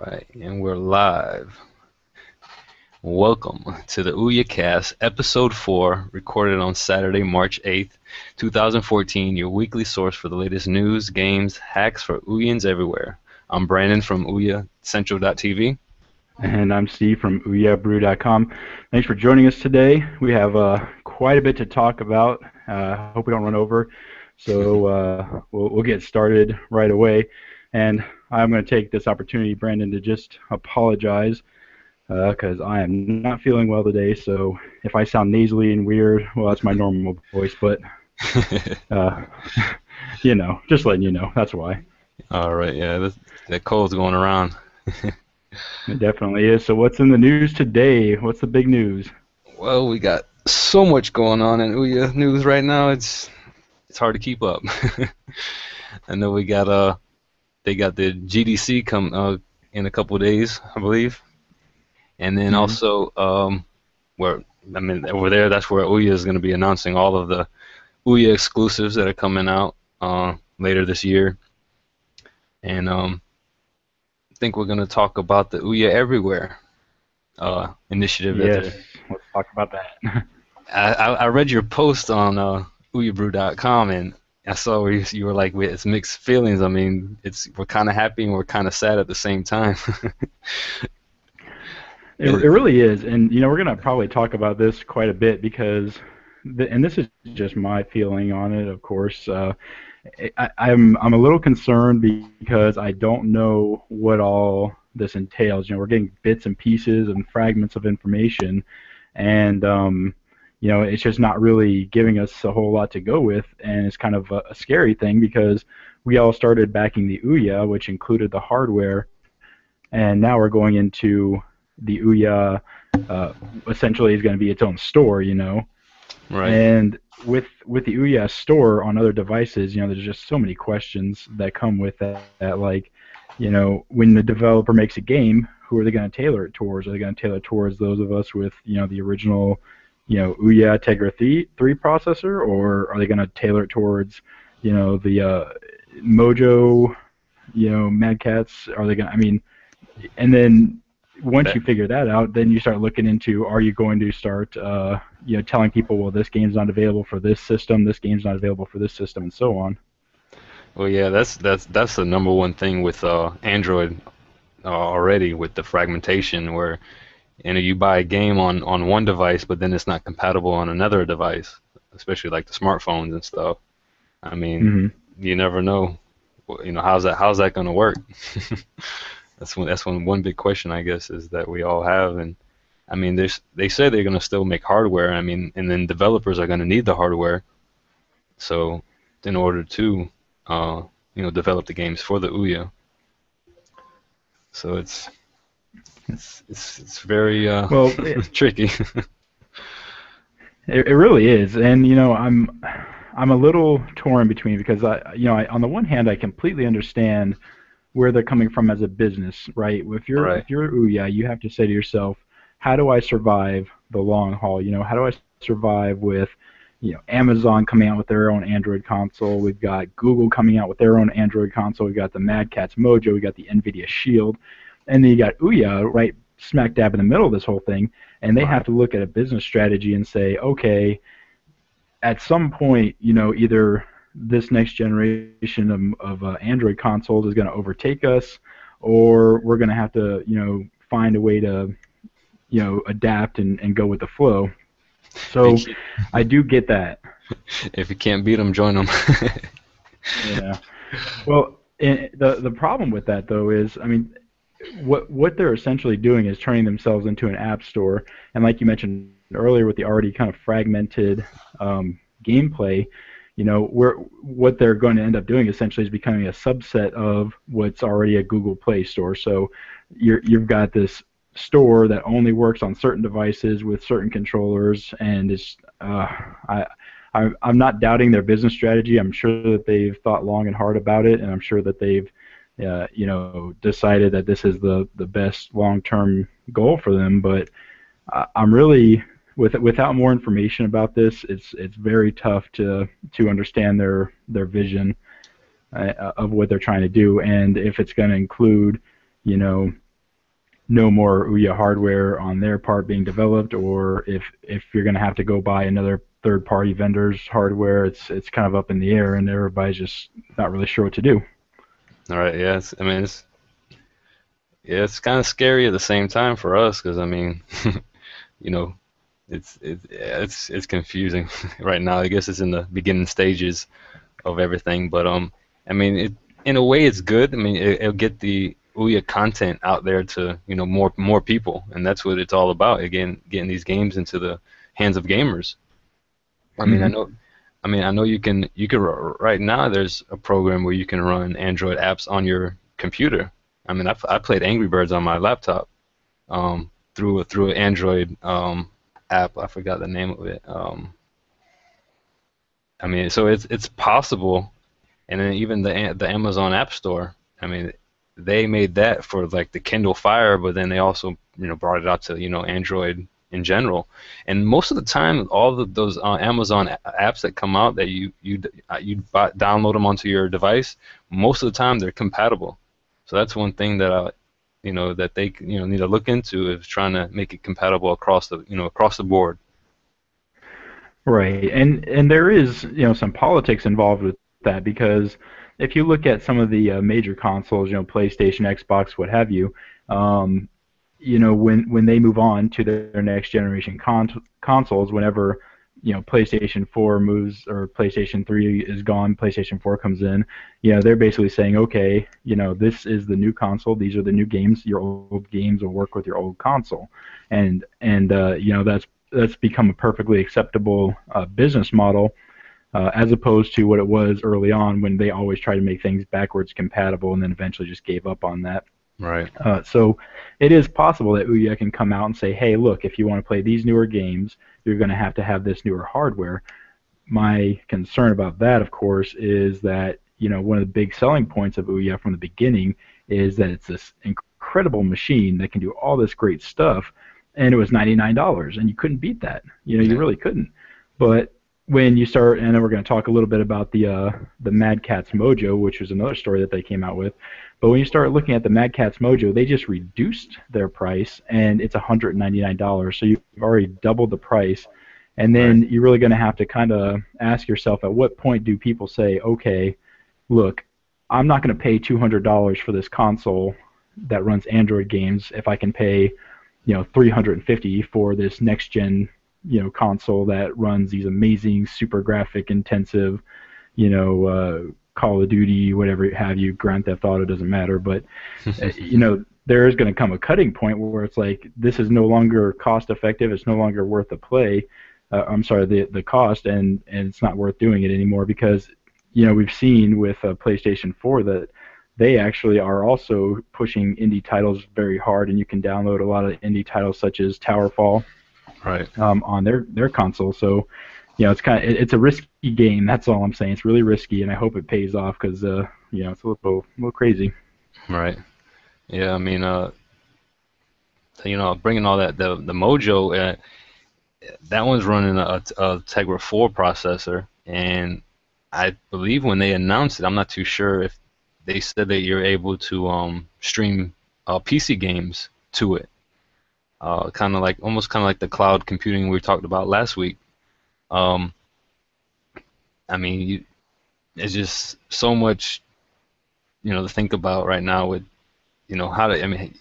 right, and we're live. Welcome to the OUYACast Episode 4, recorded on Saturday, March 8th, 2014, your weekly source for the latest news, games, hacks for OUYANs everywhere. I'm Brandon from OUYACentral.tv. And I'm Steve from OUYABrew.com. Thanks for joining us today. We have quite a bit to talk about. Hope we don't run over. So we'll get started right away. And I'm going to take this opportunity, Brandon, to just apologize because I am not feeling well today. So if I sound nasally and weird, well, that's my normal voice. But, just letting you know. That's why. All right, yeah, that cold's going around. It definitely is. So what's in the news today? What's the big news? Well, we got so much going on in OUYA news right now. It's hard to keep up. I know they got the GDC come in a couple of days, I believe, and then also over there, that's where OUYA is going to be announcing all of the OUYA exclusives that are coming out later this year, and I think we're going to talk about the OUYA Everywhere initiative. Yes, let's talk about that. I read your post on OUYABrew.com, and I saw where you were like, it's mixed feelings. I mean, we're kind of happy and we're kind of sad at the same time. It really is, and we're going to probably talk about this quite a bit because, and this is just my feeling on it, of course. I'm a little concerned because I don't know what all this entails. We're getting bits and pieces and fragments of information, and it's just not really giving us a whole lot to go with, and it's kind of a scary thing because we all started backing the OUYA, which included the hardware, and now we're going into the OUYA. Essentially, is going to be its own store, Right. And with the OUYA store on other devices, there's just so many questions that come with that. Like, when the developer makes a game, who are they going to tailor it towards? Are they going to tailor it towards those of us with, the original, OUYA Tegra 3 processor, or are they going to tailor it towards, the Mojo, Mad Cats? Are they going to, and then once you figure that out, then you start looking into, are you going to start, telling people, well, this game's not available for this system, this game's not available for this system, and so on. Well, yeah, that's the number one thing with Android already, with the fragmentation, where you buy a game on one device, but then it's not compatible on another device, especially like the smartphones and stuff. I mean, you never know, how's that going to work? That's one big question, I guess, is that we all have. And I mean, they say they're going to still make hardware. I mean, and then developers are going to need the hardware. So in order to develop the games for the OUYA. So it's very tricky. It really is, and I'm a little torn between, because I on the one hand I completely understand where they're coming from as a business, right? If you're OUYA, you have to say to yourself, how do I survive the long haul? How do I survive with Amazon coming out with their own Android console? We've got Google coming out with their own Android console. We've got the Mad Catz Mojo. We've got the NVIDIA Shield. And then you got OUYA right smack dab in the middle of this whole thing. And they have to look at a business strategy and say, okay, at some point, either this next generation of Android consoles is going to overtake us, or we're going to have to, find a way to, adapt and go with the flow. So I do get that. If you can't beat them, join them. Yeah. Well, the problem with that, though, is, what they're essentially doing is turning themselves into an app store. And like you mentioned earlier, with the already kind of fragmented gameplay, what they're going to end up doing essentially is becoming a subset of what's already a Google Play Store. So you've got this store that only works on certain devices with certain controllers, and it's I'm not doubting their business strategy. I'm sure that they've thought long and hard about it, and I'm sure that they've decided that this is the best long-term goal for them. But I'm really, without more information about this, it's very tough to understand their vision of what they're trying to do, and if it's going to include no more OUYA hardware on their part being developed, or if you're going to have to go buy another third-party vendor's hardware. It's kind of up in the air, and everybody's just not really sure what to do. All right. Yeah. I mean, it's kind of scary at the same time for us because I mean, you know, it's confusing right now. I guess it's in the beginning stages of everything, but I mean, in a way it's good. I mean, it'll get the OUYA content out there to more people, and that's what it's all about. Again, getting these games into the hands of gamers. I mean, I know you can right now. There's a program where you can run Android apps on your computer. I mean, I played Angry Birds on my laptop through an Android app. I forgot the name of it. I mean, so it's possible, and then even the Amazon App Store. I mean, they made that for like the Kindle Fire, but then they also brought it out to Android in general. And most of the time, all of those Amazon apps that come out that you download them onto your device, most of the time they're compatible. So that's one thing that that they need to look into, is trying to make it compatible across the board. Right, and there is some politics involved with that, because if you look at some of the major consoles, PlayStation, Xbox, what have you, when they move on to their next generation consoles, whenever PlayStation 4 moves or PlayStation 3 is gone, PlayStation 4 comes in, they're basically saying, okay, this is the new console, these are the new games, your old games will work with your old console, and that's become a perfectly acceptable business model, as opposed to what it was early on, when they always tried to make things backwards compatible and then eventually just gave up on that. Right. So it is possible that OUYA can come out and say, hey, look, if you want to play these newer games, you're going to have this newer hardware. My concern about that, of course, is that one of the big selling points of OUYA from the beginning is that it's this incredible machine that can do all this great stuff, and it was $99, and you couldn't beat that. You really couldn't. But when you start, and then we're going to talk a little bit about the Mad Catz Mojo, which was another story that they came out with. But when you start looking at the Mad Catz Mojo, they just reduced their price, and it's $199. So you've already doubled the price, and then you're really going to have to kind of ask yourself, at what point do people say, okay, look, I'm not going to pay $200 for this console that runs Android games if I can pay $350 for this next gen console that runs these amazing, super graphic intensive, Call of Duty, whatever have you, Grand Theft Auto, doesn't matter, but there is going to come a cutting point where it's like, this is no longer cost effective, it's no longer worth the play, the cost, and it's not worth doing it anymore, because we've seen with PlayStation 4 that they actually are also pushing indie titles very hard, and you can download a lot of indie titles such as Towerfall on their console. So it's a risky game. That's all I'm saying. It's really risky, and I hope it pays off, because it's a little crazy. Right. Yeah. I mean, bringing all that, the Mojo, that one's running a Tegra 4 processor, and I believe when they announced it, I'm not too sure if they said that you're able to stream PC games to it. Almost kind of like the cloud computing we talked about last week. I mean, it's just so much, to think about right now with, how to. I mean,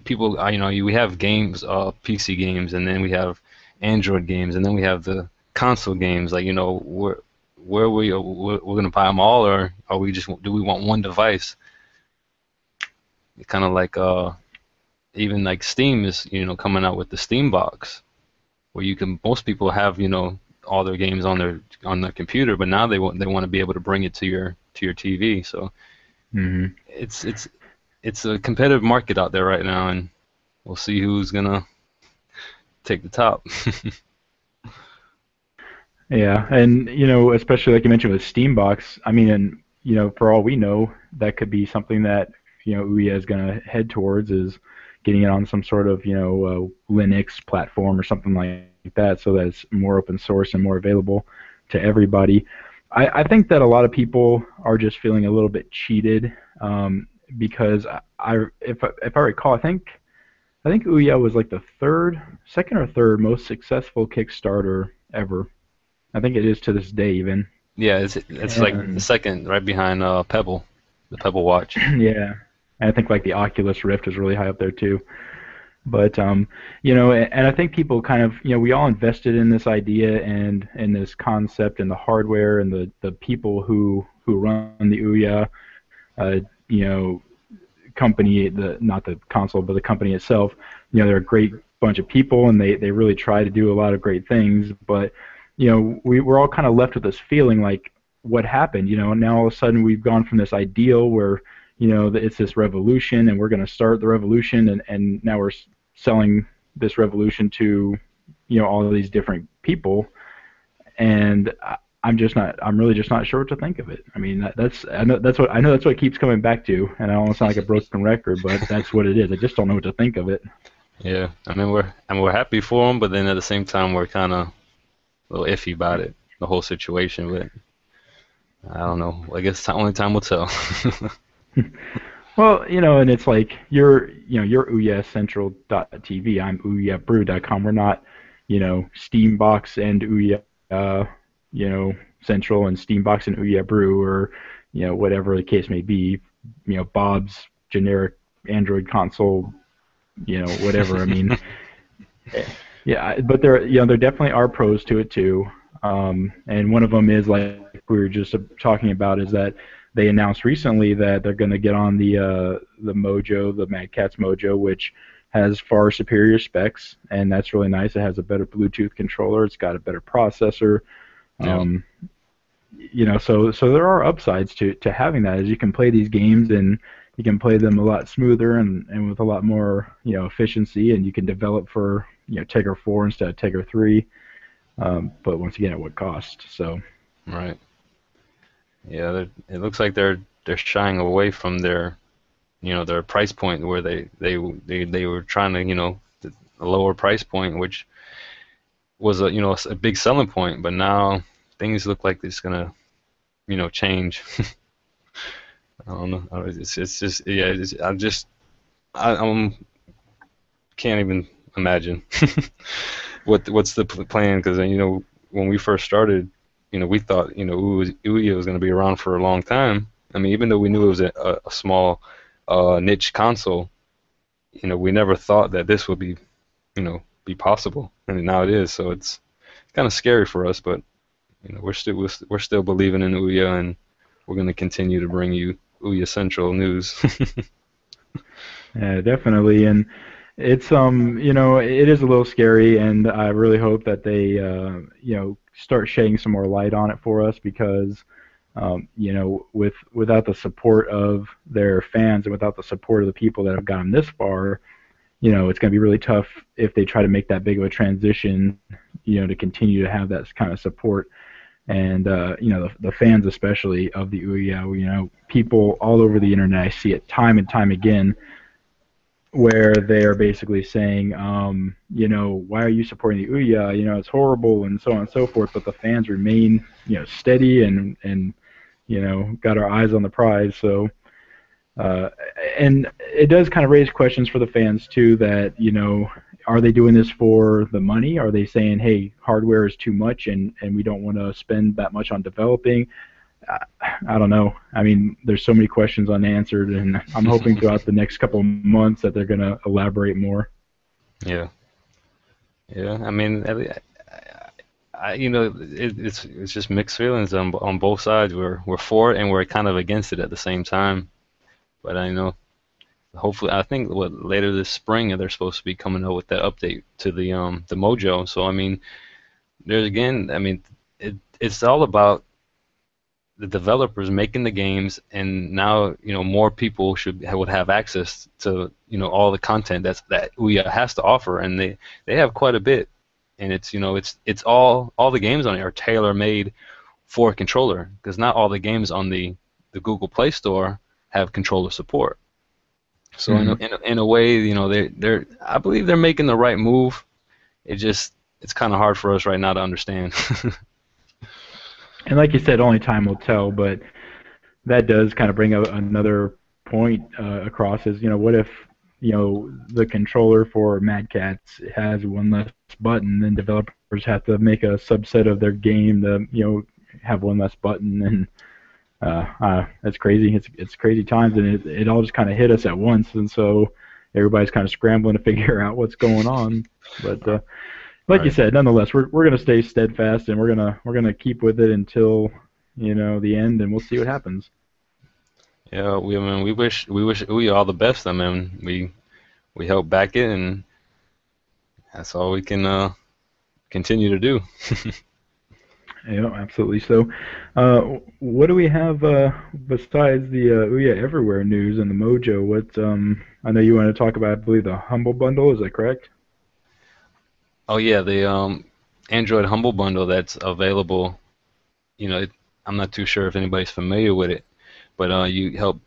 people, we have games, PC games, and then we have Android games, and then we have the console games. Like, we're going to buy them all, or are we do we want one device? Kind of like even like Steam is coming out with the Steam box, where most people have all their games on their computer, but now they want to be able to bring it to your TV. So it's a competitive market out there right now, and we'll see who's gonna take the top. Yeah, and especially like you mentioned with Steambox, I mean, and for all we know, that could be something that OUYA is going to head towards, is getting it on some sort of Linux platform or something like that, so that it's more open source and more available to everybody. I think that a lot of people are just feeling a little bit cheated, because if I recall, I think I think OUYA was like the second or third most successful Kickstarter ever. I think it is to this day even. Yeah, it's like the And second, right behind Pebble, the Pebble Watch. yeah, and I think like the Oculus Rift is really high up there too. But you know, and I think people kind of, you know, we all invested in this idea and this concept and the hardware and the people who run the OUYA, you know, company, the not the console, but the company itself. You know, they're a great bunch of people, and they really try to do a lot of great things. But you know, we're all kind of left with this feeling like, what happened? You know, and now all of a sudden we've gone from this ideal where, you know, it's this revolution, and we're going to start the revolution, and now we're selling this revolution to, you know, all of these different people, and I'm really just not sure what to think of it. I mean, I know that's what it keeps coming back to, and I don't want to sound like a broken record, but that's what it is. I just don't know what to think of it. Yeah, I mean we're happy for them, but then at the same time we're kind of a little iffy about it, the whole situation. But I don't know. I guess only time will tell. Well, you know, and it's like you're OUYACentral.tv. I'm OUYABrew.com. We're not, you know, Steambox and OUYA, you know, Central and Steambox and OUYA Brew, or, you know, whatever the case may be. You know, Bob's generic Android console, you know, whatever. I mean, yeah, but there definitely are pros to it too. And one of them is, like we were just talking about, is that they announced recently that they're going to get on the Mojo, the Mad Catz Mojo, which has far superior specs, and that's really nice. It has a better Bluetooth controller. It's got a better processor. Yeah. You know, so there are upsides to having that, as you can play these games and you can play them a lot smoother and with a lot more, you know, efficiency, and you can develop for, you know, Tegra 4 instead of Tegra 3. But once again, at what cost? So. Right. Yeah, it looks like they're shying away from their, you know, their price point, where they were trying to, you know, a lower price point, which was a, you know, a big selling point, but now things look like it's gonna, you know, change. I don't know. It's just, yeah. I can't even imagine what's the plan, because, you know, when we first started, you know, we thought, you know, OUYA was going to be around for a long time. I mean, even though we knew it was a small niche console, you know, we never thought that this would be, you know, be possible, and now it is. So it's kind of scary for us, but, you know, we're still believing in OUYA, and we're going to continue to bring you OUYA Central news. Yeah, definitely, and it's you know, it is a little scary, and I really hope that they you know, start shedding some more light on it for us, because you know, without the support of their fans and without the support of the people that have gotten this far, you know, it's going to be really tough if they try to make that big of a transition, you know, to continue to have that kind of support. And you know, the fans especially of the OUYA, you know, people all over the internet, I see it time and time again, where they are basically saying, you know, why are you supporting the OUYA? You know, it's horrible, and so on and so forth. But the fans remain, you know, steady and you know, got our eyes on the prize. So, and it does kind of raise questions for the fans too. That, you know, are they doing this for the money? Are they saying, hey, hardware is too much, and we don't want to spend that much on developing? I don't know. I mean, there's so many questions unanswered, and I'm hoping throughout the next couple of months that they're going to elaborate more. Yeah. Yeah. I mean, you know, it's just mixed feelings on both sides. We're for it, and we're kind of against it at the same time. But I know, hopefully, I think later this spring they're supposed to be coming out with that update to the Mojo. So I mean, there's again, I mean, it's all about the developers making the games, and now, you know, more people would have access to, you know, all the content that OUYA has to offer, and they have quite a bit, and it's, you know, it's all the games on it are tailor made for a controller, because not all the games on the Google Play Store have controller support. So in a way, you know, they're I believe they're making the right move. It's kind of hard for us right now to understand. And like you said, only time will tell, but that does kind of bring another point across, is, you know, what if the controller for Mad Catz has one less button, and developers have to make a subset of their game to have one less button, and that's crazy. It's crazy times, and it all just kind of hit us at once, and so everybody's kind of scrambling to figure out what's going on. But like you said, nonetheless, we're going to stay steadfast, and we're gonna keep with it until the end, and we'll see what happens. Yeah, we wish OUYA all the best. I mean, we help back it, and that's all we can continue to do. Yeah, absolutely. So, what do we have besides the OUYA Everywhere news and the Mojo? I know you want to talk about, I believe, the Humble Bundle. Is that correct? Oh yeah, the Android Humble Bundle that's available. I'm not too sure if anybody's familiar with it, but you help.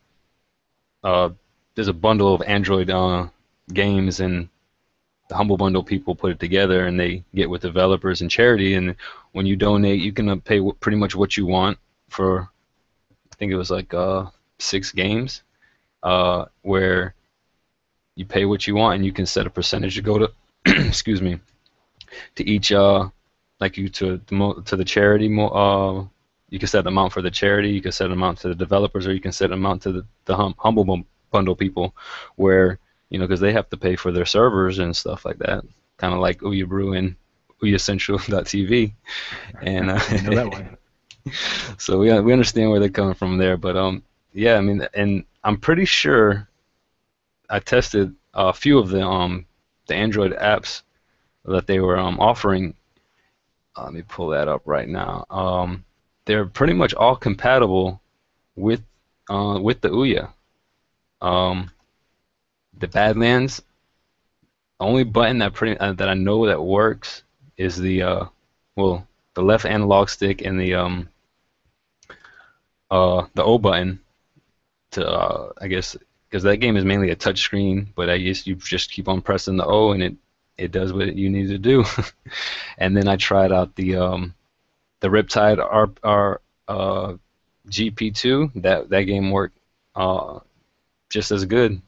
There's a bundle of Android games, and the Humble Bundle people put it together, and they get with developers and charity. And when you donate, you can pay pretty much what you want for. I think it was like 6 games, where you pay what you want, and you can set a percentage to go to. Excuse me. To each, like you to the charity. You can set an amount for the charity. You can set an amount to the developers, or you can set an amount to the Humble Bundle people, where because they have to pay for their servers and stuff like that, kind of like OUYA Brew and OUYACentral.tv, and I know that one. So we understand where they're coming from there, but yeah, I mean, and I'm pretty sure I tested a few of the Android apps that they were offering. Let me pull that up right now. They're pretty much all compatible with the OUYA. The Badlands, only button that I know that works is the left analog stick and the O button to I guess, because that game is mainly a touch screen, but I guess you just keep on pressing the O and it does what you need to do. And then I tried out the Riptide GP2. That game worked just as good.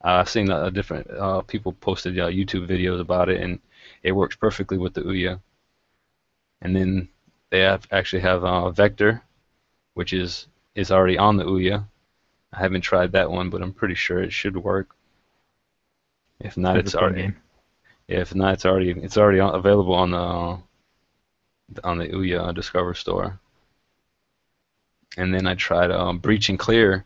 I've seen different people posted YouTube videos about it, and it works perfectly with the OUYA. And then they actually have Vector, which is already on the OUYA. I haven't tried that one, but I'm pretty sure it should work. If not, it's already. Yeah, if not, it's already available on the OUYA Discover store. And then I tried Breach and Clear.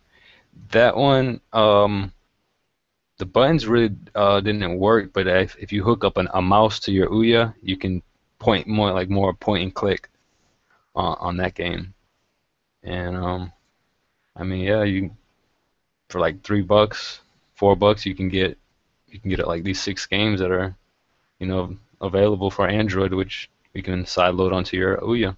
That one, the buttons really didn't work, but if you hook up a mouse to your OUYA, you can point more point and click on that game. And I mean, yeah, for like $3, $4, you can get like these 6 games that are available for Android, which you can sideload onto your OUYA.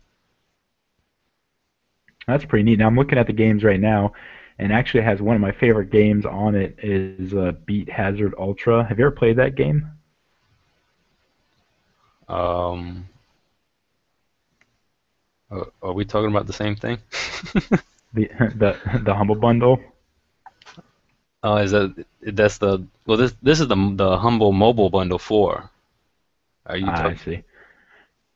That's pretty neat. Now I'm looking at the games right now, and actually has one of my favorite games on it is Beat Hazard Ultra. Have you ever played that game? Are we talking about the same thing? the Humble Bundle. Oh, that's the this is the Humble Mobile Bundle 4. Are you? I see.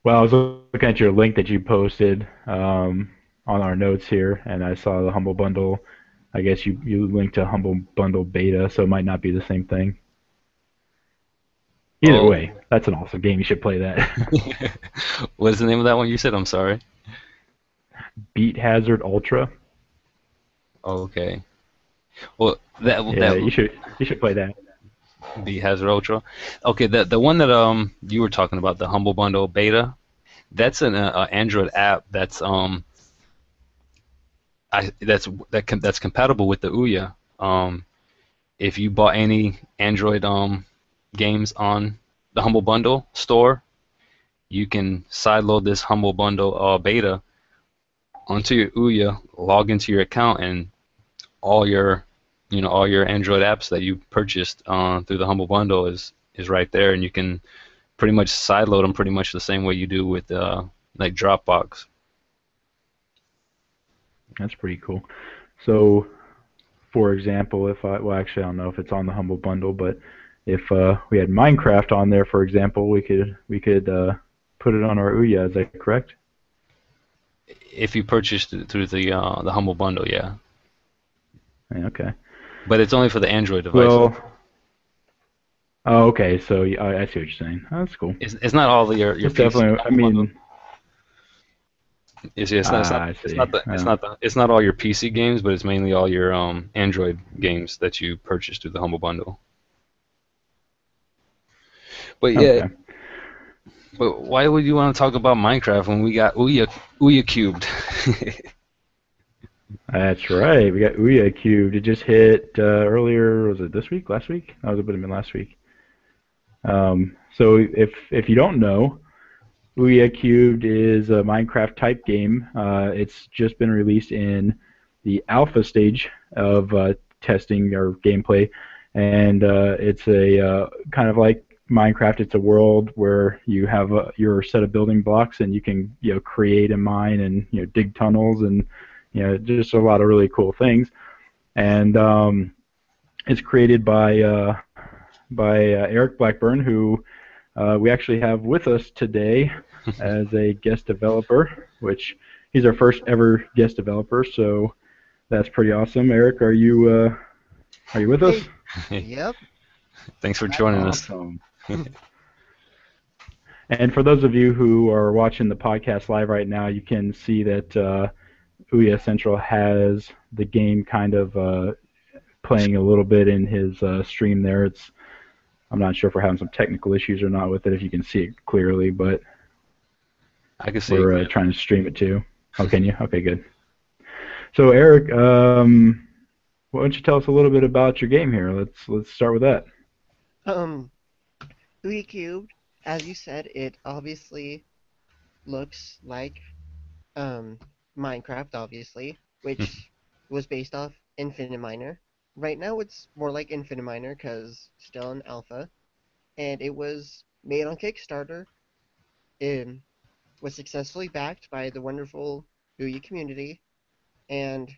Well, I was looking at your link that you posted on our notes here, and I saw the Humble Bundle. I guess you linked to Humble Bundle Beta, so it might not be the same thing. Either way, that's an awesome game. You should play that. What is the name of that one you said? I'm sorry. Beat Hazard Ultra. Oh, okay. Well, you should play that. Beat Hazard Ultra. Okay, the one that you were talking about, the Humble Bundle Beta, that's an Android app that's that's compatible with the OUYA. If you bought any Android games on the Humble Bundle store, you can sideload this Humble Bundle Beta onto your OUYA, log into your account, and all your Android apps that you purchased through the Humble Bundle is right there, and you can pretty much sideload them pretty much the same way you do with like Dropbox. That's pretty cool. So for example, well, actually, I don't know if it's on the Humble Bundle, but if we had Minecraft on there, for example, we could put it on our OUYA. Is that correct? If you purchased it through the Humble Bundle, yeah. Okay. But it's only for the Android device. Well, oh, okay. So I see what you're saying. Oh, that's cool. It's not all your It's PC. definitely. I mean, it's not all your PC games, but it's mainly all your Android games that you purchased through the Humble Bundle. But yeah, okay. but why would you want to talk about Minecraft when we got OUYA Cubed? That's right. We got OUYA Cubed. It just hit earlier. Was it this week? Last week? That would have been last week. So if you don't know, OUYA Cubed is a Minecraft type game. It's just been released in the alpha stage of testing or gameplay, and it's a kind of like Minecraft. It's a world where you have your set of building blocks, and you can create and mine and dig tunnels and just a lot of really cool things. And it's created by Eric Blackburn, who we actually have with us today as a guest developer, which he's our first ever guest developer, so that's pretty awesome. Eric, are you with us? Yep. Thanks for joining us. And for those of you who are watching the podcast live right now, you can see that OUYA Central has the game kind of playing a little bit in his stream there. I'm not sure if we're having some technical issues or not with it, if you can see it clearly, but I can see we're trying to stream it too. Oh, can you? Okay, good. So Eric, why don't you tell us a little bit about your game here? Let's start with that. OUYA Cubed, as you said, it obviously looks like Minecraft, obviously, which was based off Infinite Miner. Right now it's more like Infinite Miner because still in alpha, and it was made on Kickstarter. It was successfully backed by the wonderful OUYA community, and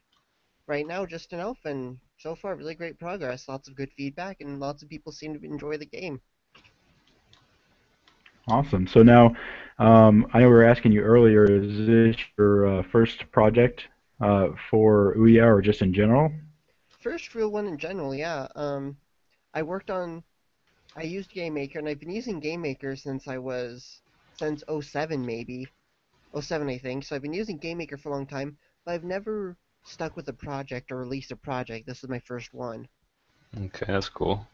right now just in alpha, and so far really great progress, lots of good feedback, and lots of people seem to enjoy the game. Awesome. So now, I know we were asking you earlier, is this your first project for OUYA or just in general? First real one in general, yeah. I used GameMaker, and I've been using GameMaker since 07 maybe. 07 I think, so I've been using GameMaker for a long time, but I've never stuck with a project or released a project. This is my first one. Okay, that's cool.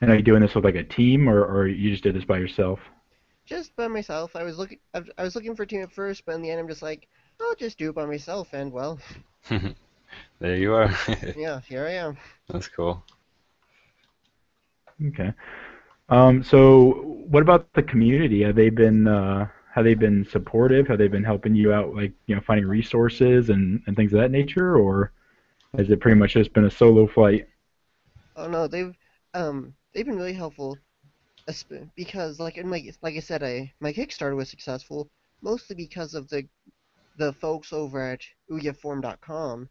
And are you doing this with like a team, or you just did this by yourself? Just by myself. I was looking for a team at first, but in the end I'm just like, I'll just do it by myself, and well. There you are. Yeah, here I am. That's cool. Okay. So what about the community? Have they been supportive? Have they been helping you out, like finding resources and things of that nature, or has it pretty much just been a solo flight? Oh no, they've been really helpful, because like I said, my Kickstarter was successful mostly because of the folks over at OUYAforum.com.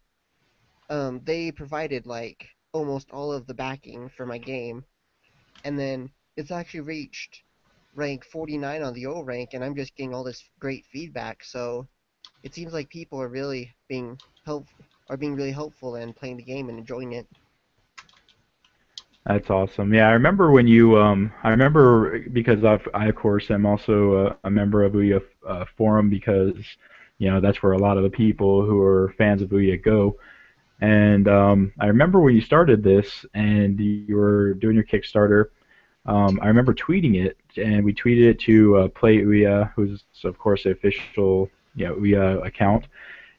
They provided like almost all of the backing for my game, and then it's actually reached rank 49 on the O rank, and I'm just getting all this great feedback. So it seems like people are really being really helpful and playing the game and enjoying it. That's awesome. Yeah, I remember when you. I remember because I of course am also a member of OUYA Forum, because that's where a lot of the people who are fans of OUYA go. And I remember when you started this and you were doing your Kickstarter. I remember tweeting it, and we tweeted it to Play OUYA, who's of course the official OUYA account.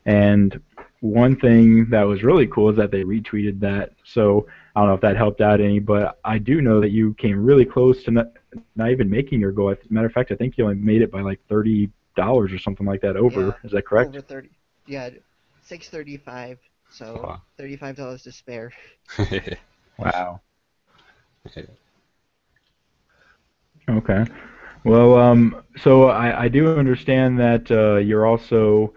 And one thing that was really cool is that they retweeted that. So I don't know if that helped out any, but I do know that you came really close to not even making your goal. As a matter of fact, I think you only made it by like $30 or something like that over. Yeah, is that correct? Over 30. Yeah, $6.35. So Wow. $35 to spare. Wow. Okay. Well, so I do understand that you're also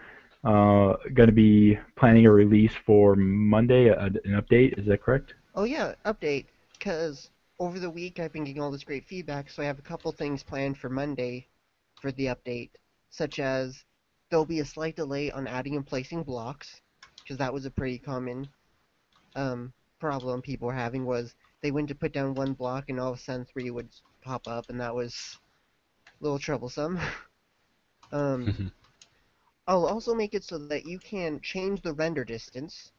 going to be planning a release for Monday, an update. Is that correct? Oh yeah, update. Because over the week I've been getting all this great feedback, so I have a couple things planned for Monday for the update, such as there'll be a slight delay on adding and placing blocks, because that was a pretty common problem people were having, was they went to put down one block and all of a sudden 3 would pop up, and that was a little troublesome. I'll also make it so that you can change the render distance.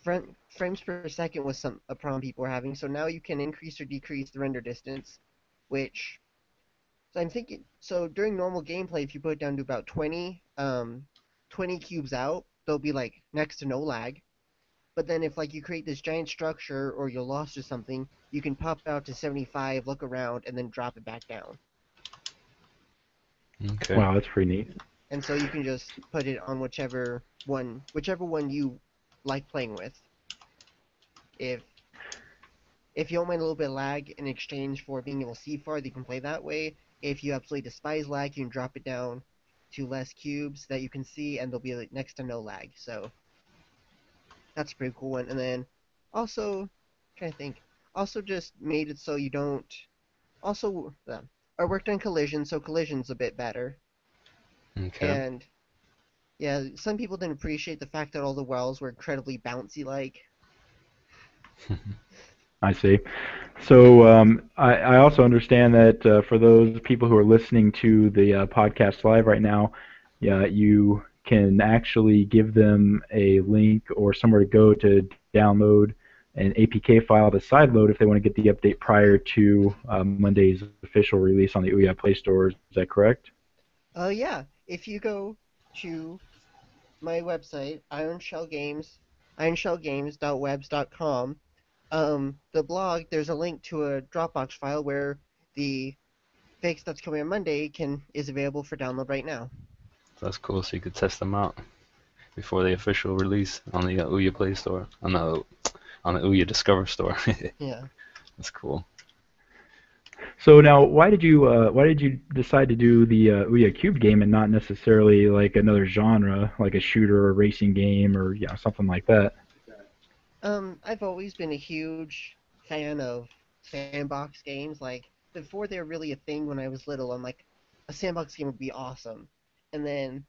Frames per second was a problem people were having, so now you can increase or decrease the render distance, which, so I'm thinking, so during normal gameplay, if you put it down to about 20 cubes out, there'll be like next to no lag. But then if like you create this giant structure or you're lost or something, you can pop out to 75, look around, and then drop it back down. Okay. Wow, that's pretty neat. And so you can just put it on whichever one you like playing with. If you don't mind a little bit of lag in exchange for being able to see farther, you can play that way. If you absolutely despise lag, you can drop it down to less cubes that you can see, and there'll be like next to no lag. So that's a pretty cool one. And then also, trying to think, also just made it so you don't. Also, I worked on collision, so collision's a bit better. Okay. And yeah, some people didn't appreciate the fact that all the wells were incredibly bouncy-like. I see. So I also understand that for those people who are listening to the podcast live right now, you can actually give them a link or somewhere to go to download an APK file to sideload if they want to get the update prior to Monday's official release on the OUYA Play Store. Is that correct? Yeah. If you go to my website, ironshellgames.webs.com, the blog, there's a link to a Dropbox file where the fix that's coming on Monday is available for download right now. That's cool, so you could test them out before the official release on the OUYA Play Store, on the OUYA Discover Store. Yeah. That's cool. So now, why did you decide to do the OUYA Cubed game and not necessarily like another genre, like a shooter or racing game or something like that? I've always been a huge fan of sandbox games. Like before they were really a thing when I was little, I'm like, a sandbox game would be awesome. And then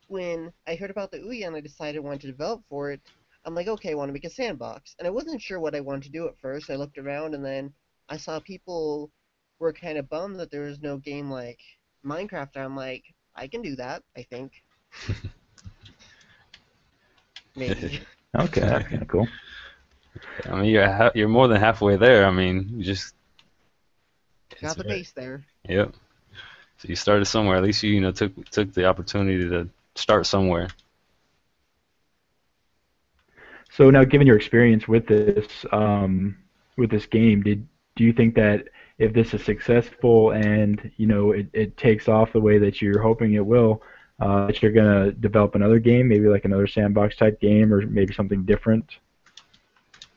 when I heard about the OUYA and I decided I wanted to develop for it, I'm like, okay, I want to make a sandbox. And I wasn't sure what I wanted to do at first. I looked around and then I saw people were kind of bummed that there was no game like Minecraft. I'm like, I can do that, I think. Maybe. Okay, that's kind of cool. I mean, you're more than halfway there. I mean, you just got the base there. Yep. So you started somewhere. At least you took the opportunity to start somewhere. So now, given your experience with this game, do you think that if this is successful and it takes off the way that you're hoping it will, that you're gonna develop another game, maybe like another sandbox type game, or maybe something different?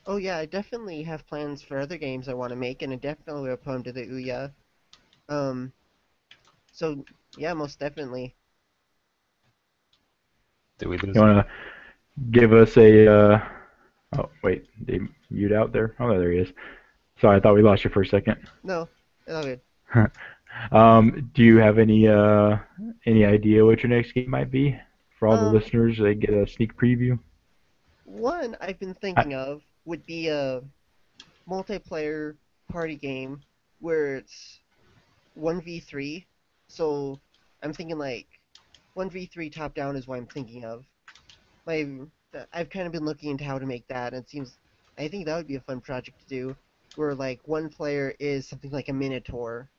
Oh yeah, I definitely have plans for other games I want to make, and I definitely will put them to the OUYA. So yeah, most definitely. Did we lose? You wanna give us a? Oh wait, did he mute out there? Oh, there he is. Sorry, I thought we lost you for a second. No, it's all good. Do you have any idea what your next game might be for all the listeners? They get a sneak preview. One I've been thinking of would be a multiplayer party game where it's 1v3. So I'm thinking like 1v3 top down is what I'm thinking of. I've kind of been looking into how to make that, and I think that would be a fun project to do, where like one player is something like a minotaur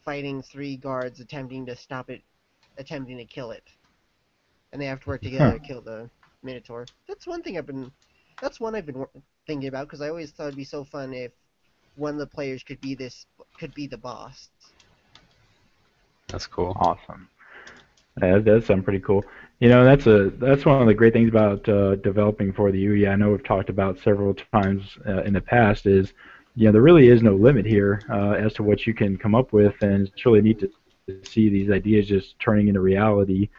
fighting 3 guards attempting to kill it, and they have to work together to kill the minotaur. That's one I've been thinking about, because I always thought it'd be so fun if one of the players could be the boss. That's cool. Awesome. Yeah, that does sound pretty cool. That's one of the great things about developing for the OUYA. I know we've talked about several times in the past is, there really is no limit here as to what you can come up with, and it's really neat to see these ideas just turning into reality.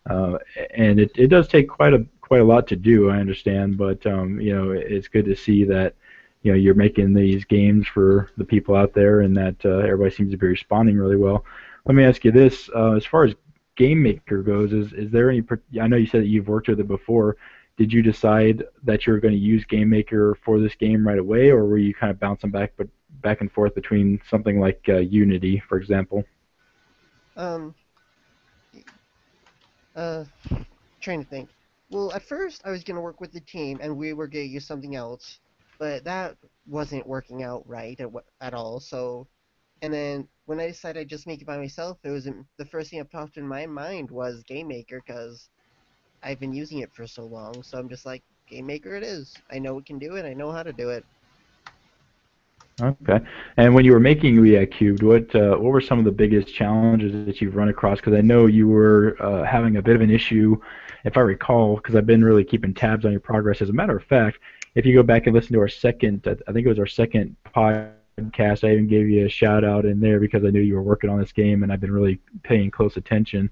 uh, and it does take quite a lot to do. I understand, but it's good to see that you're making these games for the people out there, and that everybody seems to be responding really well. Let me ask you this: as far as Game Maker goes, is there any? I know you said that you've worked with it before. Did you decide that you were going to use Game Maker for this game right away, or were you kind of bouncing back and forth between something like Unity, for example? Um, uh, Trying to think. Well, at first I was gonna work with the team, and we were gonna use something else, but that wasn't working out right at all. So, and then when I decided I'd just make it by myself, the first thing that popped in my mind was Game Maker, because I've been using it for so long. So I'm just like, Game Maker it is. I know it can do it. I know how to do it. Okay. And when you were making OUYA Cubed, what were some of the biggest challenges that you've run across? Because I know you were having a bit of an issue, if I recall, because I've been really keeping tabs on your progress. As a matter of fact, if you go back and listen to our second, I think it was our second podcast, I even gave you a shout out in there because I knew you were working on this game, and I've been really paying close attention.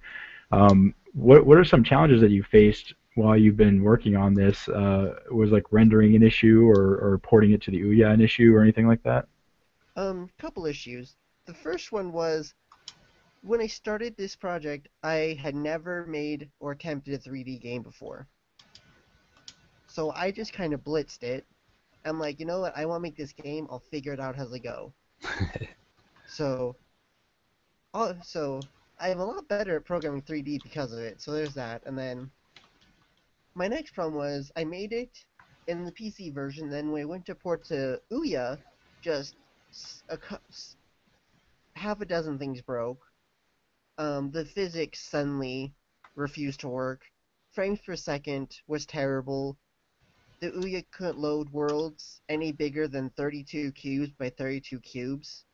What are some challenges that you faced while you've been working on this? Was like rendering an issue, or porting it to the OUYA an issue, or anything like that? Couple issues. The first one was when I started this project, I had never made or attempted a 3D game before. So I just kind of blitzed it. I'm like, you know what? I want to make this game. I'll figure it out as I go. So, so I'm a lot better at programming 3D because of it. So there's that. And then my next problem was I made it in the PC version. Then when I went to port to OUYA, just a, half a dozen things broke. The physics suddenly refused to work. Frames per second was terrible. The OUYA couldn't load worlds any bigger than 32 cubes by 32 cubes.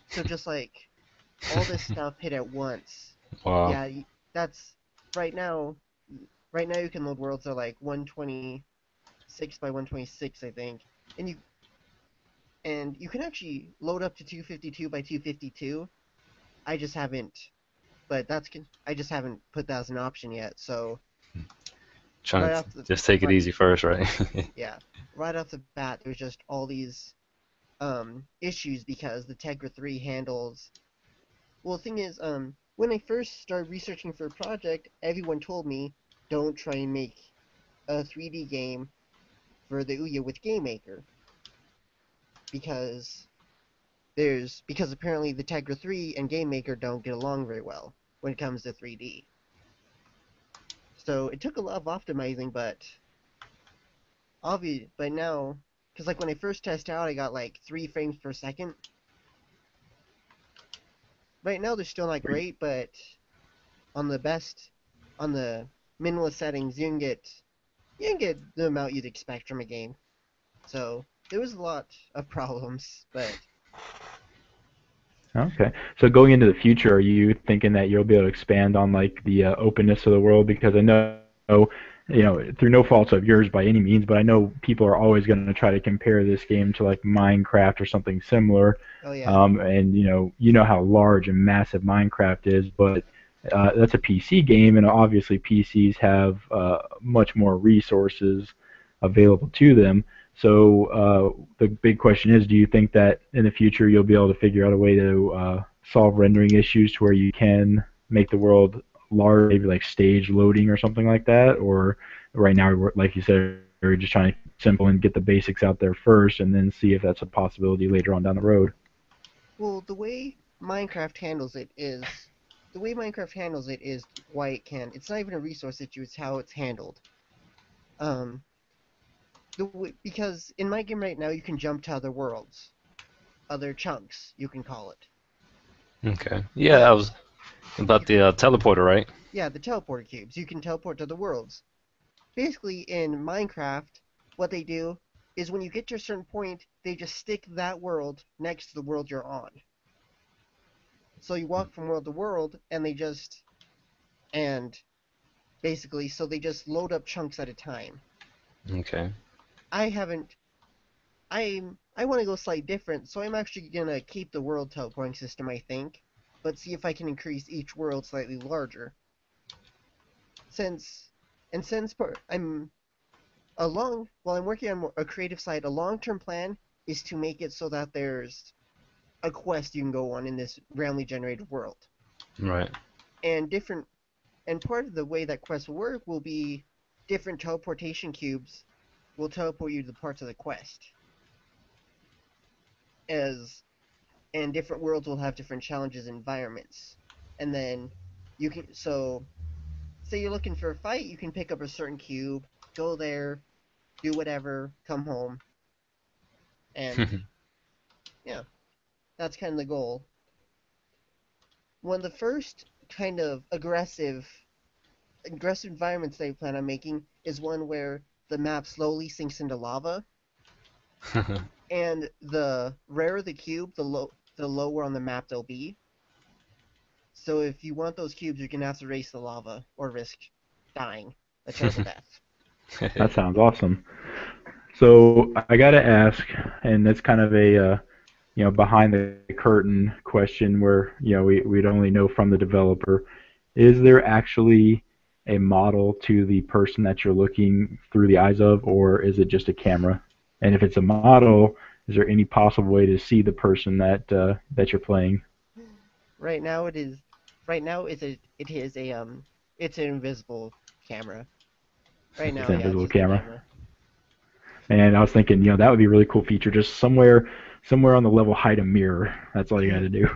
So just like all this stuff hit at once. Wow. Yeah, that's right now. Right now you can load worlds that are like 126 by 126, I think, and you can actually load up to 252 by 252. I just haven't, but I just haven't put that as an option yet. So Trying to just take it easy first, right? Yeah, right off the bat, there's just all these issues because the Tegra 3 handles. Well, the thing is, when I first started researching for a project, everyone told me don't try and make a 3D game for the OUYA with Game Maker because apparently the Tegra 3 and Game Maker don't get along very well when it comes to 3D. So it took a lot of optimizing, but now, because like when I first tested out, I got like 3 frames per second. Right now they're still not great, but on the minimalist settings, you can get the amount you'd expect from a game. So there was a lot of problems, but Okay. So going into the future, are you thinking that you'll be able to expand on like the openness of the world? Because I know, through no fault of yours by any means, but I know people are always going to try to compare this game to like Minecraft or something similar. oh yeah. And you know how large and massive Minecraft is, but that's a PC game, and obviously PCs have much more resources available to them. So the big question is, do you think that in the future you'll be able to figure out a way to solve rendering issues to where you can make the world large, maybe like stage loading or something like that? Or right now, like you said, we're just trying to keep it simple and get the basics out there first, and then see if that's a possibility later on down the road. Well, the way Minecraft handles it is why it can. It's not even a resource issue; it's how it's handled. Um, because in my game right now, you can jump to other worlds, other chunks, you can call it. Okay. Yeah, that was about the teleporter, right? Yeah, the teleporter cubes. You can teleport to the worlds. Basically, in Minecraft, what they do is when you get to a certain point, they just stick that world next to the world you're on. So you walk from world to world, and basically, so they just load up chunks at a time. Okay. I haven't, I want to go slightly different, so I'm actually gonna keep the world teleporting system, I think, but see if I can increase each world slightly larger. since I'm while I'm working on a creative side, a long-term plan is to make it so that there's a quest you can go on in this randomly generated world. Right. And part of the way that quest will work will be different teleportation cubes will teleport you to the parts of the quest. And different worlds will have different challenges and environments. And then say you're looking for a fight, you can pick up a certain cube, go there, do whatever, come home. And yeah, that's kind of the goal. One of the first kind of aggressive environments they plan on making is one where the map slowly sinks into lava. And the rarer the cube, the lower on the map they'll be. So if you want those cubes, you're going to have to race the lava or risk dying a terrible death. That sounds awesome. So I got to ask, and that's kind of a behind the curtain question where we'd only know from the developer. Is there actually a model to the person that you're looking through the eyes of, or is it just a camera? And if it's a model, is there any possible way to see the person that you're playing? Right now it's an invisible camera. Right now, it's an invisible camera. And I was thinking, that would be a really cool feature. Just somewhere on the level height of mirror. That's all you got to do.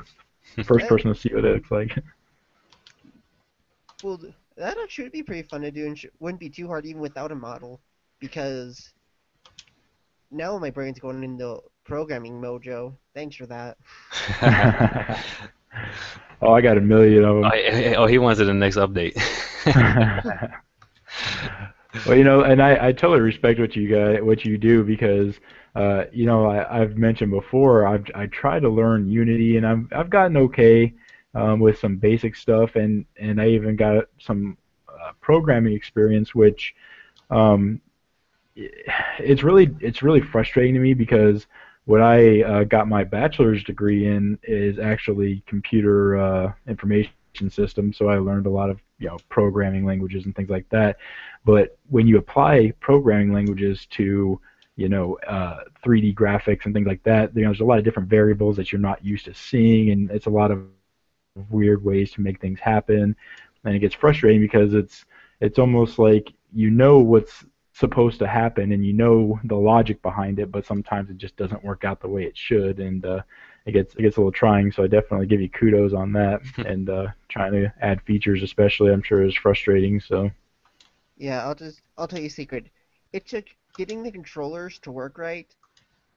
First person to see what it looks like. Well, that actually would be pretty fun to do, and wouldn't be too hard even without a model, because now my brain's going into programming mojo. Thanks for that. Oh, I got a million of them. Oh, he wants it in the next update. Well, and I totally respect what you do, because I've mentioned before I tried to learn Unity, and I've gotten okay with some basic stuff, and I even got some programming experience, which it's really frustrating to me, because what I got my bachelor's degree in is actually computer information systems, so I learned a lot of programming languages and things like that. But when you apply programming languages to 3D graphics and things like that, there's a lot of different variables that you're not used to seeing, and it's a lot of weird ways to make things happen, and it gets frustrating because it's almost like what's supposed to happen and the logic behind it, but sometimes it just doesn't work out the way it should, and it gets a little trying. So I definitely give you kudos on that. And trying to add features especially, I'm sure, is frustrating. So yeah, I'll tell you a secret. Getting the controllers to work right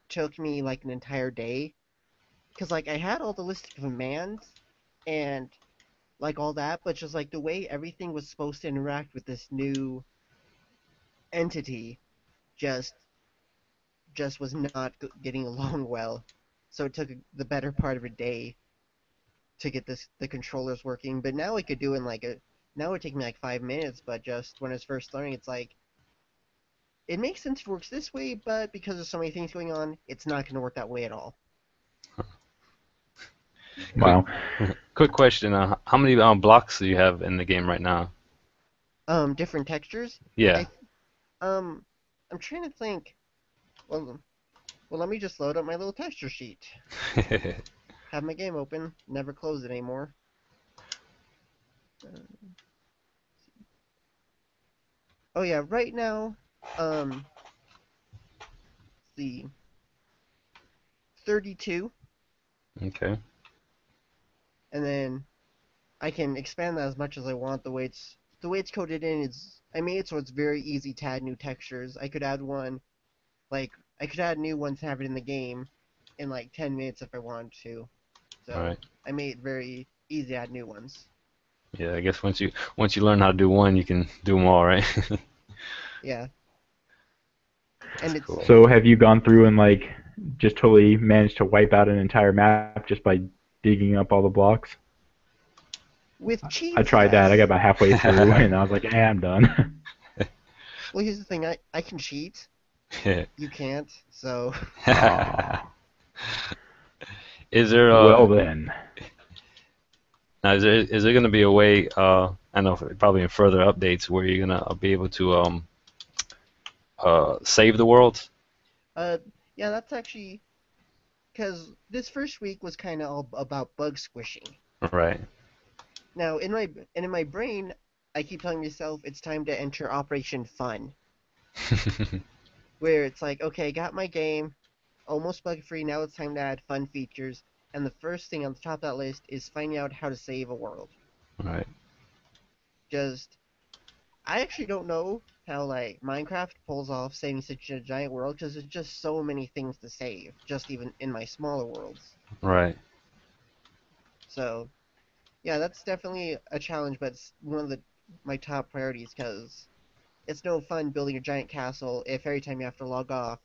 took me like an entire day, because like I had all the list of commands and like all that, but just like the way everything was supposed to interact with this new entity just was not getting along well. So it took the better part of a day to get the controllers working. But now I could do now it would take me like 5 minutes, but just when I was first learning, it's like it makes sense if it works this way, but because there's so many things going on, it's not going to work that way at all. Wow. Quick question: how many blocks do you have in the game right now? Different textures? Yeah. I'm trying to think. Well, let me just load up my little texture sheet. Have my game open. Never close it anymore. Oh yeah, right now, the 32. Okay. And then I can expand that as much as I want. The way it's coded in I made it so it's very easy to add new textures. I could add one, I could add new ones and have it in the game in like 10 minutes if I wanted to. So Right. I made it very easy to add new ones. Yeah, I guess once you learn how to do one, you can do them all, right? Yeah. And cool. So have you gone through and just totally managed to wipe out an entire map just by digging up all the blocks? With cheats, I tried that. I got about halfway through and I was like, I'm done. Well, here's the thing. I can cheat. You can't, so... Is there well then. Now, is there going to be a way? I know probably in further updates where you're gonna be able to save the world. Uh, yeah, that's actually because this first week was kind of all about bug squishing. Right. Now, in my brain, I keep telling myself it's time to enter Operation Fun, where it's like, okay, got my game, almost bug-free, now it's time to add fun features, and the first thing on the top of that list is finding out how to save a world. Right. Just, I actually don't know how, like, Minecraft pulls off saving such a giant world, because there's just so many things to save, just even in my smaller worlds. Right. So, yeah, that's definitely a challenge, but it's one of my top priorities, because it's no fun building a giant castle if every time you have to log off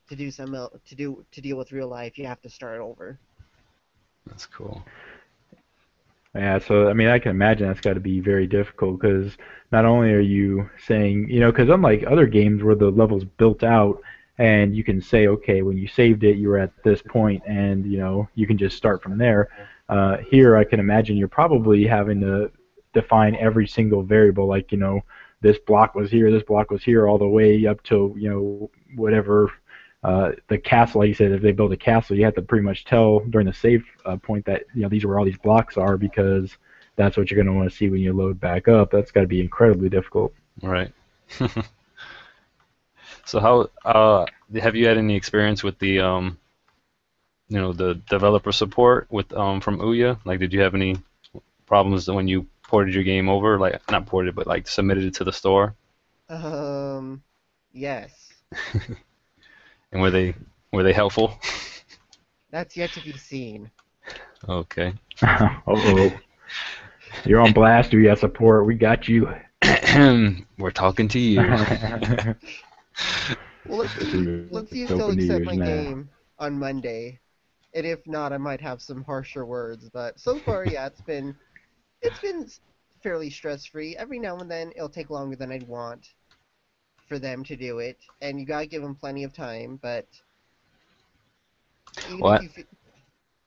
to do to deal with real life, you have to start over. That's cool. Yeah, so I mean, I can imagine that's got to be very difficult because not only are you saying, because unlike other games where the level's built out and you can say, okay, when you saved it, you were at this point, and you can just start from there. Here, I can imagine you're probably having to define every single variable, like this block was here, all the way up to whatever. The castle, like you said, if they build a castle, you have to pretty much tell during the save point that these are where all these blocks are because that's what you're going to want to see when you load back up. That's got to be incredibly difficult. Right. So how have you had any experience with the the developer support with from OUYA? Like, did you have any problems when you ported your game over? Like, not ported, but like submitted it to the store? Yes. And were they helpful? That's yet to be seen. Okay. Uh-oh. You're on blast, OUYA support. We got you. We're talking to you. Well, let's see if they'll accept my game on Monday. And if not, I might have some harsher words. But so far, yeah, it's been fairly stress-free. Every now and then, it'll take longer than I'd want for them to do it, and you gotta give them plenty of time. But even What?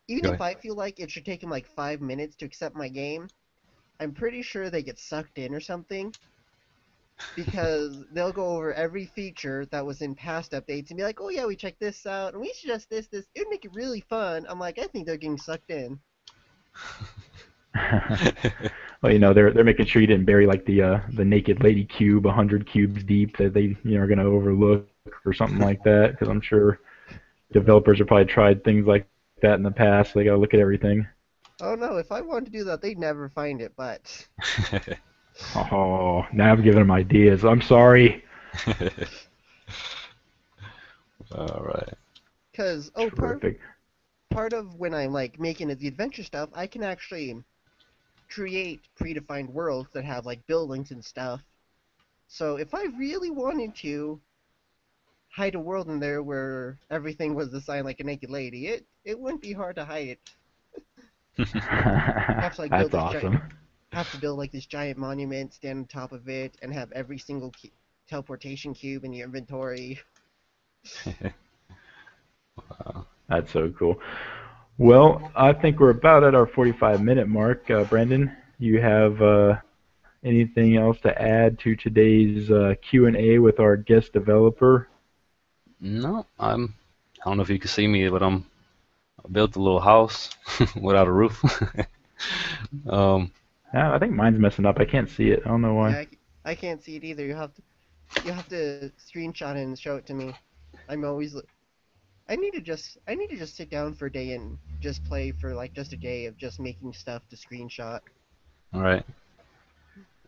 if I feel like it should take them like 5 minutes to accept my game, I'm pretty sure they get sucked in or something. Because they'll go over every feature that was in past updates and be like, oh yeah, we checked this out, and we suggest this. It would make it really fun. I'm like, I think they're getting sucked in. Well, they're making sure you didn't bury like the naked lady cube 100 cubes deep that they are going to overlook or something like that. Because I'm sure developers have probably tried things like that in the past. So they got to look at everything. Oh no, if I wanted to do that, they'd never find it. But oh, now I'm giving them ideas. I'm sorry. All right. Because part of when I'm like making the adventure stuff, I can actually create predefined worlds that have like buildings and stuff. So if I really wanted to hide a world in there where everything was designed like a naked lady, it wouldn't be hard to hide it. Have to, like, That's awesome. Have to build like this giant monument, stand on top of it, and have every single teleportation cube in your inventory. Wow. That's so cool. Well, I think we're about at our 45-minute mark. Brendan, you have anything else to add to today's Q&A with our guest developer? No, I don't know if you can see me, but I built a little house without a roof. I think mine's messing up. I can't see it. I don't know why. Yeah, I can't see it either. You have to screenshot it and show it to me. I need to just sit down for a day and just play for like just a day of just making stuff to screenshot. All right.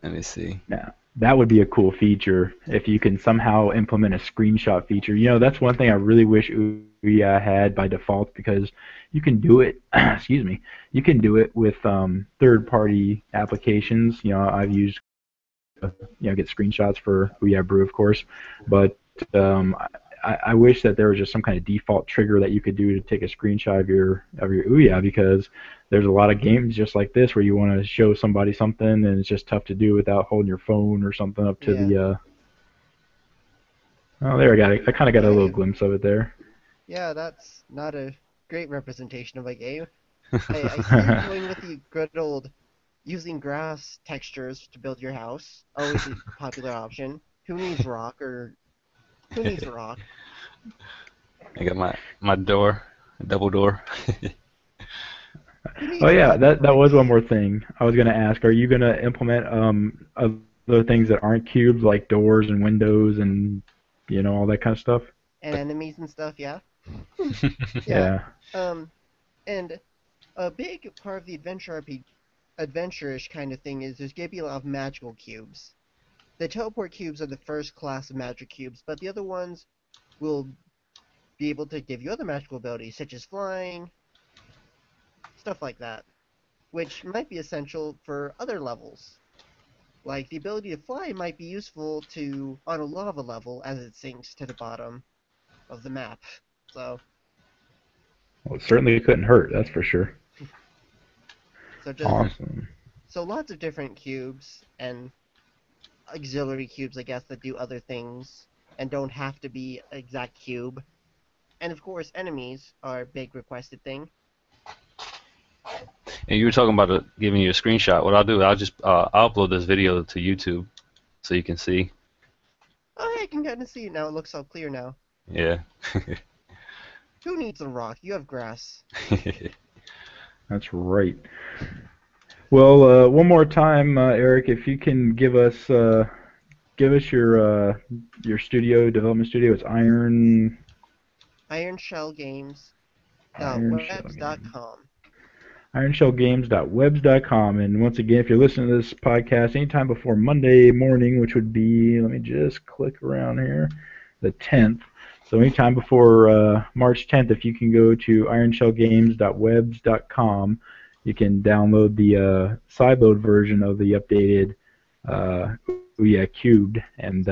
Let me see. Yeah, that would be a cool feature if you can somehow implement a screenshot feature. That's one thing I really wish OUYA had by default because you can do it. Excuse me. You can do it with third-party applications. I've used get screenshots for OUYA Brew, of course, but I wish that there was just some kind of default trigger that you could do to take a screenshot of your OUYA because there's a lot of games just like this where you want to show somebody something and it's just tough to do without holding your phone or something up to the. Oh, there I got it. I kind of got a little glimpse of it there. Yeah, that's not a great representation of my game. I see you're going with the good old using grass textures to build your house. Always a popular option. Who needs rock or who needs rock? I got my door, double door. Who Oh needs yeah, rock that over a was one gate? more thing I was gonna ask. Are you gonna implement other things that aren't cubes like doors and windows and all that kind of stuff? And enemies and stuff, yeah? Yeah. Yeah. Um, and a big part of the adventure-ish kind of thing is there's gonna be a lot of magical cubes. The teleport cubes are the first class of magic cubes, but the other ones will be able to give you other magical abilities, such as flying, stuff like that, which might be essential for other levels. Like, the ability to fly might be useful on a lava level as it sinks to the bottom of the map. So, Well, it certainly couldn't hurt, that's for sure. so just, Awesome. so lots of different cubes and auxiliary cubes, I guess, that do other things and don't have to be an exact cube. And of course, enemies are a big requested thing. And you were talking about giving you a screenshot. What I'll do, I'll just I'll upload this video to YouTube so you can see. Oh, hey, I can kind of see it now. It looks all clear now. Yeah. Who needs a rock? You have grass. That's right. Well, one more time, Eric, if you can give us your studio development studio. It's Iron Shell Games. Iron Shell Games. Webs.com. ironshellgames.webs.com. And once again, if you're listening to this podcast anytime before Monday morning, which would be, let me just click around here, the 10th. So anytime before March 10th, if you can go to ironshellgames.webs.com, you can download the sideload version of the updated OUYA Cubed and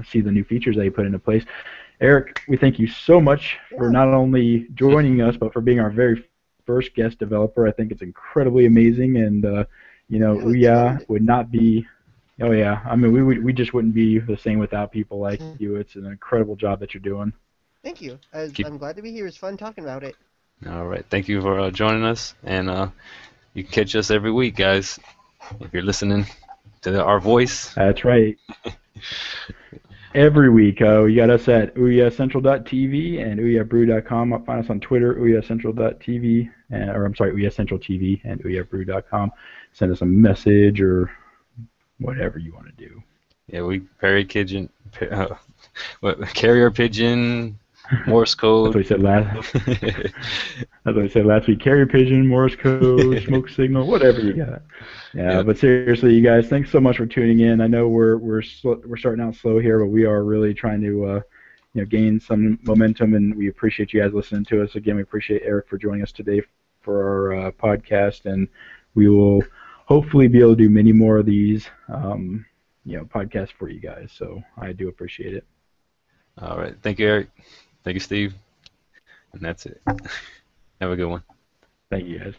see the new features that you put into place. Eric, we thank you so much for not only joining us, but for being our very first guest developer. I think it's incredibly amazing, and OUYA would not be. Oh yeah, I mean we just wouldn't be the same without people like you. It's an incredible job that you're doing. Thank you. I'm glad to be here. It's fun talking about it. All right. Thank you for joining us, and you can catch us every week, guys, if you're listening to our voice. That's right. Every week, you got us at OUYACentral.tv and OUYABrew.com. Find us on Twitter, OUYACentral.tv, or I'm sorry, OUYACentral.tv and OUYABrew.com. Send us a message or whatever you want to do. Yeah, we carrier pigeon, Morse code. That's what we said last. That's what I said last week. Carrier pigeon, Morse code, smoke signal, whatever you got. Yeah, but seriously, you guys, thanks so much for tuning in. I know we're starting out slow here, but we are really trying to gain some momentum, and we appreciate you guys listening to us. Again, we appreciate Eric for joining us today for our podcast, and we will hopefully be able to do many more of these podcasts for you guys. So I do appreciate it. All right, thank you, Eric. Thank you, Steve. And that's it. Have a good one. Thank you, guys.